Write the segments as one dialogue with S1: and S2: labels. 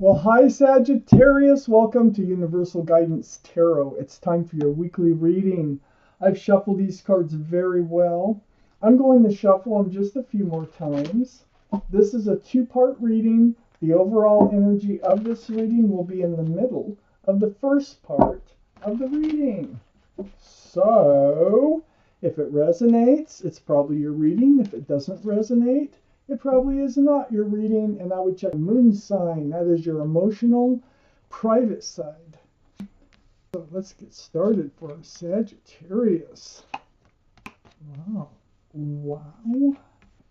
S1: Well, hi Sagittarius. Welcome to Universal Guidance Tarot. It's time for your weekly reading. I've shuffled these cards very well. I'm going to shuffle them just a few more times. This is a two-part reading. The overall energy of this reading will be in the middle of the first part of the reading. So, if it resonates, it's probably your reading. If it doesn't resonate, it probably is not your reading, and I would check moon sign. That is your emotional, private side. So let's get started for Sagittarius. Wow. Wow.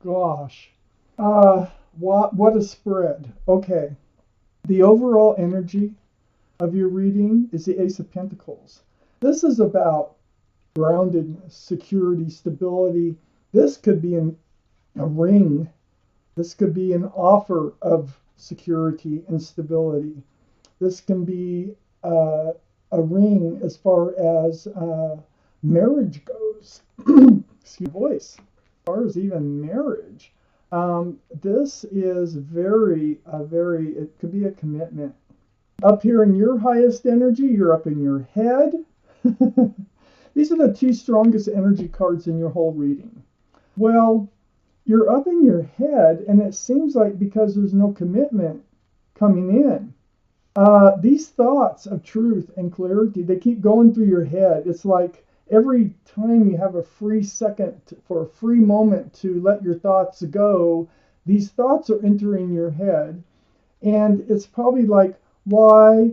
S1: Gosh. What a spread. Okay. The overall energy of your reading is the Ace of Pentacles. This is about groundedness, security, stability. This could be a ring. This could be an offer of security and stability. This can be a ring as far as marriage goes. Excuse me, voice. As far as even marriage. This is it could be a commitment. Up here in your highest energy, you're up in your head. These are the two strongest energy cards in your whole reading. Well, you're up in your head, and it seems like because there's no commitment coming in, these thoughts of truth and clarity, they keep going through your head. It's like every time you have a free second for a free moment to let your thoughts go, these thoughts are entering your head, and it's probably like, why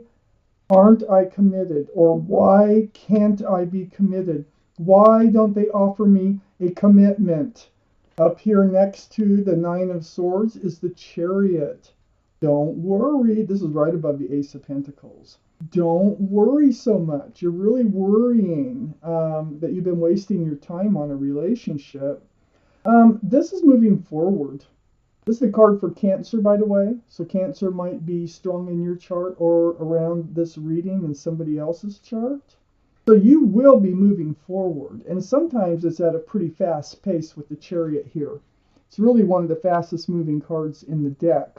S1: aren't I committed? Or why can't I be committed? Why don't they offer me a commitment? Up here next to the Nine of Swords is the Chariot. Don't worry. This is right above the Ace of Pentacles. Don't worry so much. You're really worrying that you've been wasting your time on a relationship. This is moving forward. This is the card for Cancer, by the way. So Cancer might be strong in your chart or around this reading in somebody else's chart. So you will be moving forward, and sometimes it's at a pretty fast pace with the Chariot here. It's really one of the fastest moving cards in the deck.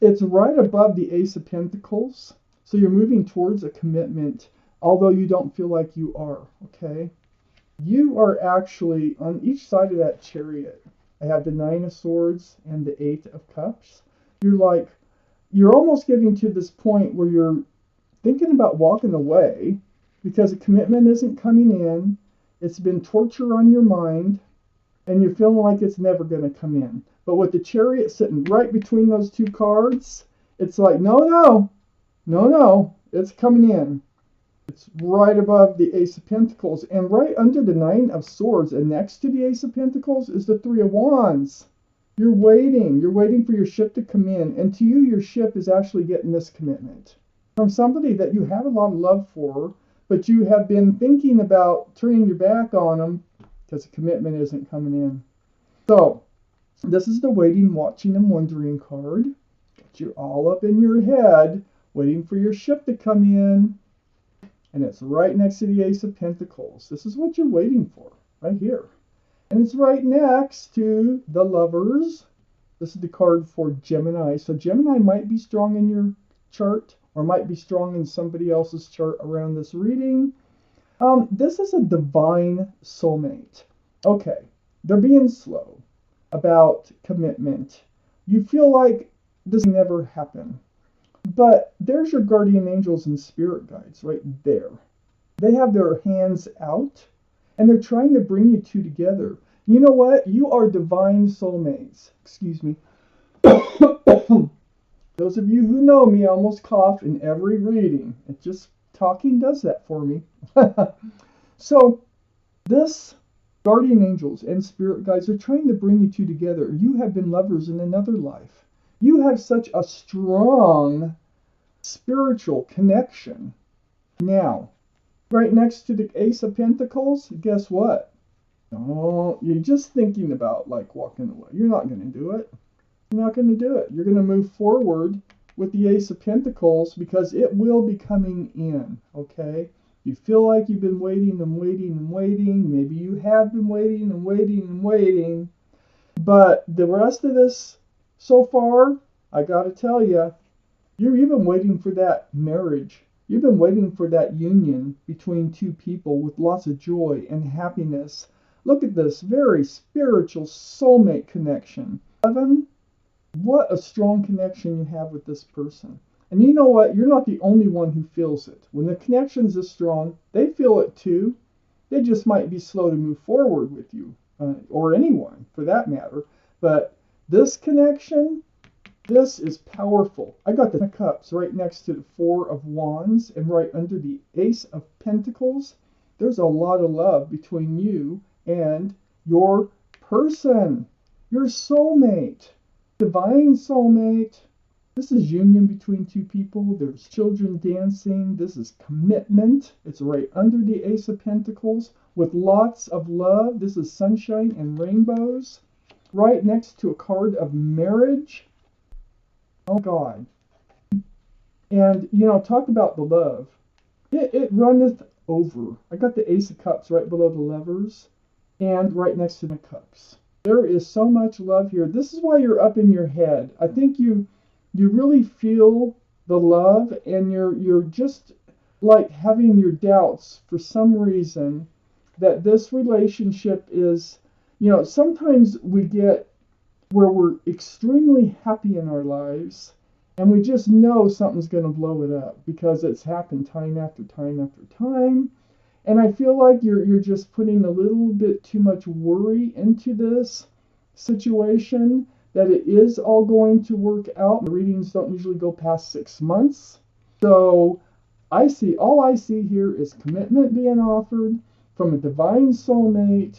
S1: It's right above the Ace of Pentacles, so you're moving towards a commitment, although you don't feel like you are, okay? You are actually on each side of that Chariot. I have the Nine of Swords and the Eight of Cups. You're almost getting to this point where you're thinking about walking away because a commitment isn't coming in. It's been torture on your mind, and you're feeling like it's never going to come in. But with the Chariot sitting right between those two cards, it's like, no, it's coming in. It's right above the Ace of Pentacles, and right under the Nine of Swords, and next to the Ace of Pentacles is the Three of Wands. You're waiting for your ship to come in, and to you, your ship is actually getting this commitment from somebody that you have a lot of love for, but you have been thinking about turning your back on them because the commitment isn't coming in. So, this is the waiting, watching, and wondering card. You're all up in your head, waiting for your ship to come in, and it's right next to the Ace of Pentacles. This is what you're waiting for, right here. And it's right next to the Lovers. This is the card for Gemini. So Gemini might be strong in your chart, or might be strong in somebody else's chart around this reading. This is a divine soulmate. Okay, they're being slow about commitment. You feel like this never happened. But there's your guardian angels and spirit guides right there. They have their hands out, and they're trying to bring you two together. You know what? You are divine soulmates. Excuse me. Those of you who know me, I almost cough in every reading. It just, talking does that for me. So, this guardian angels and spirit guides are trying to bring you two together. You have been lovers in another life. You have such a strong spiritual connection. Now, right next to the Ace of Pentacles, guess what? Oh, you're just thinking about like walking away. You're not going to do it. You're not going to do it. You're going to move forward with the Ace of Pentacles because it will be coming in, okay? You feel like you've been waiting and waiting and waiting. Maybe you have been waiting and waiting and waiting. But the rest of this so far, I gotta tell you, you've been waiting for that marriage. You've been waiting for that union between two people with lots of joy and happiness. Look at this very spiritual soulmate connection. 11, what a strong connection you have with this person. And you know what? You're not the only one who feels it. When the connection's this strong, they feel it too. They just might be slow to move forward with you, or anyone for that matter. But this connection, this is powerful. I got the cups right next to the Four of Wands and right under the Ace of Pentacles. There's a lot of love between you and your person, your soulmate, divine soulmate. This is union between two people. There's children dancing. This is commitment. It's right under the Ace of Pentacles with lots of love. This is sunshine and rainbows. Right next to a card of marriage. Oh God. And, you know, talk about the love. It runneth over. I got the Ace of Cups right below the Lovers and right next to the Cups. There is so much love here. This is why you're up in your head. I think you really feel the love, and you're just like having your doubts for some reason that this relationship is, you know, sometimes we get where we're extremely happy in our lives and we just know something's going to blow it up because it's happened time after time after time. And I feel like you're just putting a little bit too much worry into this situation, that it is all going to work out. The readings don't usually go past 6 months. So all I see here is commitment being offered from a divine soulmate.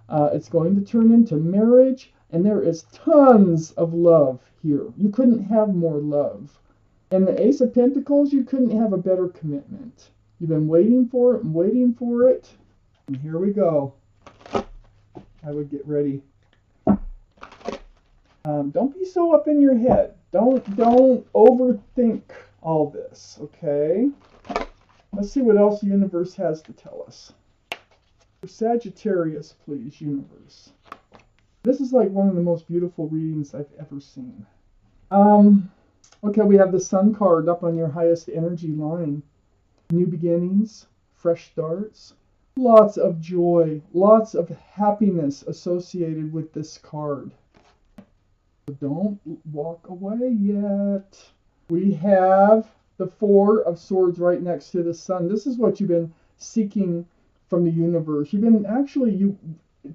S1: It's going to turn into marriage, and there is tons of love here. You couldn't have more love. And the Ace of Pentacles, you couldn't have a better commitment. You've been waiting for it and waiting for it. And here we go. I would get ready. Don't be so up in your head. Don't overthink all this, okay? Let's see what else the universe has to tell us. For Sagittarius, please, universe. This is like one of the most beautiful readings I've ever seen. Okay, we have the Sun card up on your highest energy line. New beginnings, fresh starts, lots of joy, lots of happiness associated with this card. So don't walk away yet. We have the Four of Swords right next to the Sun. This is what you've been seeking from the universe. You've been actually,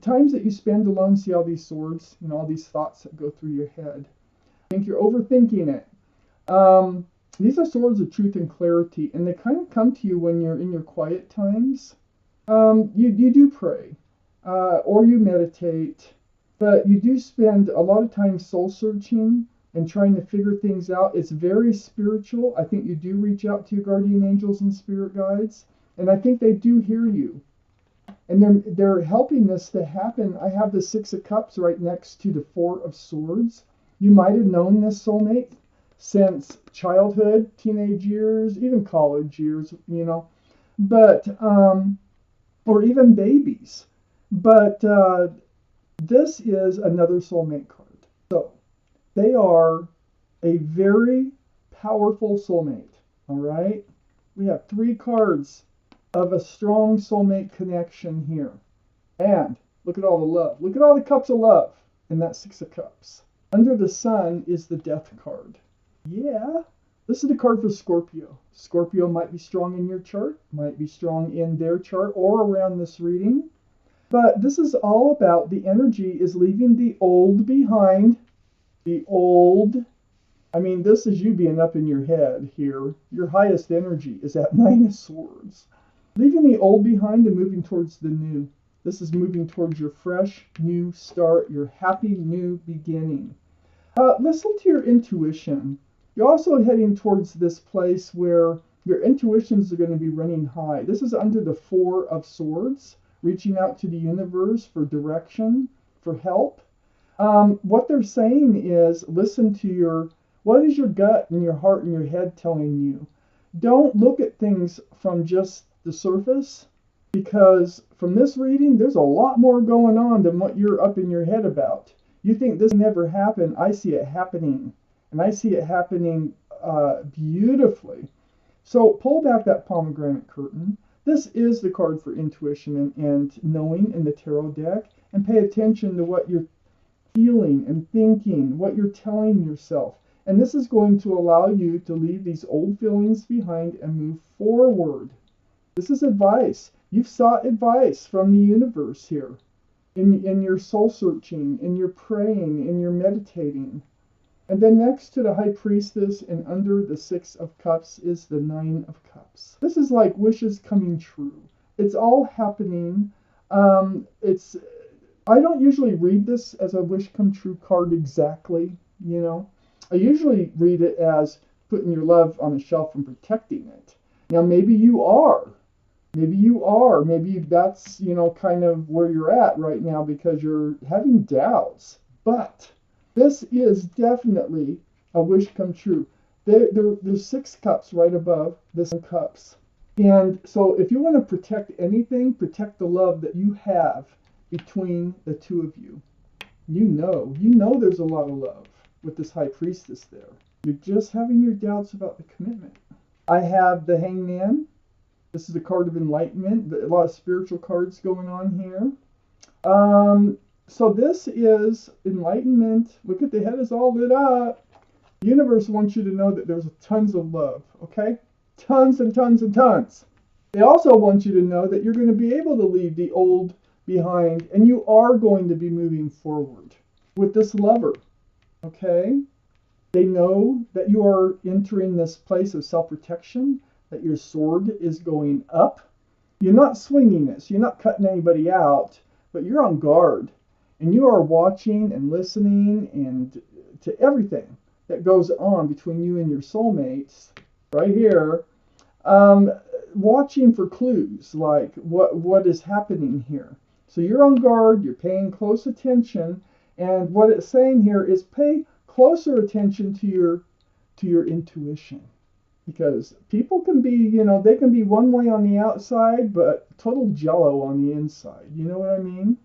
S1: times that you spend alone, see all these swords, you know, all these thoughts that go through your head. I think you're overthinking it. These are swords of truth and clarity, and they kind of come to you when you're in your quiet times. You do pray, or you meditate, but you do spend a lot of time soul searching and trying to figure things out. It's very spiritual. I think you do reach out to your guardian angels and spirit guides, and I think they do hear you. And they're helping this to happen. I have the Six of Cups right next to the Four of Swords. You might have known this soulmate since childhood, teenage years, even college years, you know, but, or even babies. But this is another soulmate card. So they are a very powerful soulmate, all right? We have 3 cards of a strong soulmate connection here. And look at all the love. Look at all the cups of love in that Six of Cups. Under the Sun is the Death card. Yeah, this is the card for Scorpio. Scorpio might be strong in your chart, might be strong in their chart or around this reading. But this is all about the energy is leaving the old behind. The old. I mean, this is you being up in your head here. Your highest energy is at 9 of Swords. Leaving the old behind and moving towards the new. This is moving towards your fresh new start, your happy new beginning. Listen to your intuition. You're also heading towards this place where your intuitions are going to be running high. This is under the Four of Swords, reaching out to the universe for direction, for help. What they're saying is listen to what is your gut and your heart and your head telling you? Don't look at things from just the surface, because from this reading, there's a lot more going on than what you're up in your head about. You think this never happened. I see it happening. And I see it happening beautifully. So pull back that pomegranate curtain. This is the card for intuition and knowing in the tarot deck. And pay attention to what you're feeling and thinking, what you're telling yourself. And this is going to allow you to leave these old feelings behind and move forward. This is advice. You've sought advice from the universe here in your soul searching, in your praying, in your meditating. And then next to the High Priestess and under the Six of Cups is the Nine of Cups. This is like wishes coming true. It's all happening. I don't usually read this as a wish come true card exactly, you know. I usually read it as putting your love on a shelf and protecting it. Now maybe you are. Maybe that's, you know, kind of where you're at right now because you're having doubts. But this is definitely a wish come true. There's 6 cups right above this cups. And so if you want to protect anything, protect the love that you have between the two of you. You know there's a lot of love with this High Priestess there. You're just having your doubts about the commitment. I have the Hangman. This is a card of enlightenment. A lot of spiritual cards going on here. So this is enlightenment. Look at the head is all lit up. The universe wants you to know that there's tons of love, okay? Tons and tons and tons. They also want you to know that you're going to be able to leave the old behind and you are going to be moving forward with this lover, okay? They know that you are entering this place of self-protection, that your sword is going up. You're not swinging this. You're not cutting anybody out, but you're on guard. And you are watching and listening and to everything that goes on between you and your soulmates right here, watching for clues like what is happening here. So you're on guard, you're paying close attention, and what it's saying here is pay closer attention to your intuition. Because people can be, you know, they can be one way on the outside, but total jello on the inside. You know what I mean?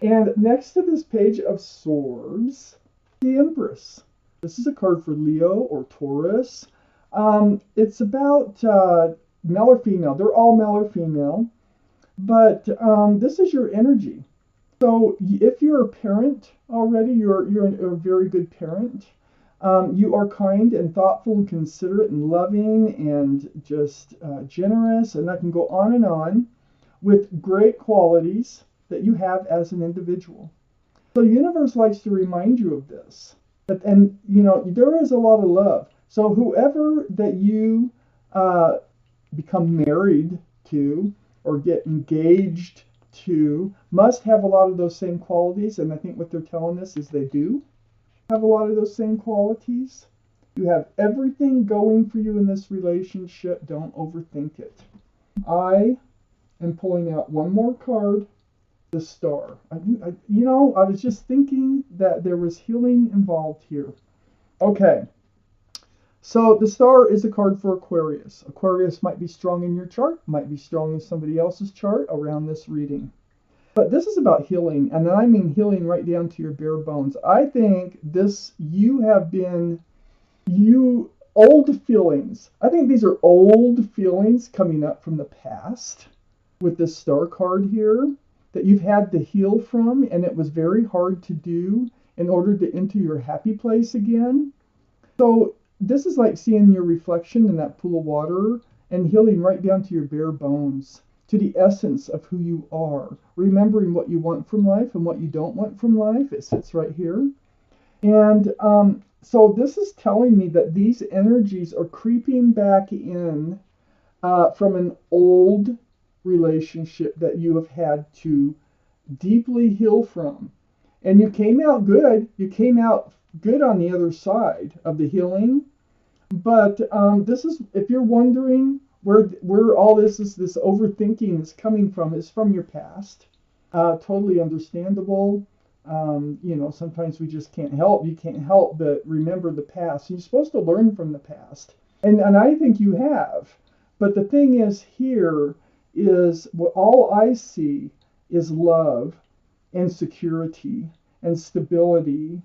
S1: And next to this page of swords, the Empress. This is a card for Leo or Taurus. It's about male or female. They're all male or female. But this is your energy. So if you're a parent already, you're a very good parent. You are kind and thoughtful and considerate and loving and just generous, and I can go on with great qualities that you have as an individual. So the universe likes to remind you of this. And, you know, there is a lot of love. So whoever that you become married to or get engaged to must have a lot of those same qualities. And I think what they're telling us is they do have a lot of those same qualities. You have everything going for you in this relationship. Don't overthink it. I am pulling out one more card, the Star. I was just thinking that there was healing involved here. Okay. So the Star is a card for Aquarius. Aquarius might be strong in your chart, might be strong in somebody else's chart around this reading. But this is about healing, and I mean healing right down to your bare bones. I think old feelings. I think these are old feelings coming up from the past with this Star card here that you've had to heal from, and it was very hard to do in order to enter your happy place again. So this is like seeing your reflection in that pool of water and healing right down to your bare bones, to the essence of who you are, remembering what you want from life and what you don't want from life. It sits right here. And so this is telling me that these energies are creeping back in from an old relationship that you have had to deeply heal from. And you came out good. You came out good on the other side of the healing. But this is, if you're wondering where all this overthinking is coming from, is from your past. Totally understandable. Sometimes we just can't help. You can't help but remember the past. You're supposed to learn from the past. And I think you have. But the thing is here is what all I see is love and security and stability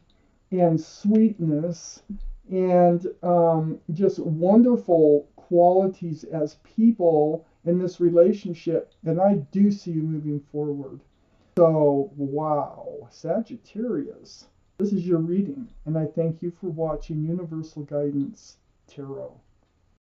S1: and sweetness and just wonderful qualities as people in this relationship. And I do see you moving forward. So, wow, Sagittarius, this is your reading. And I thank you for watching Universal Guidance Tarot.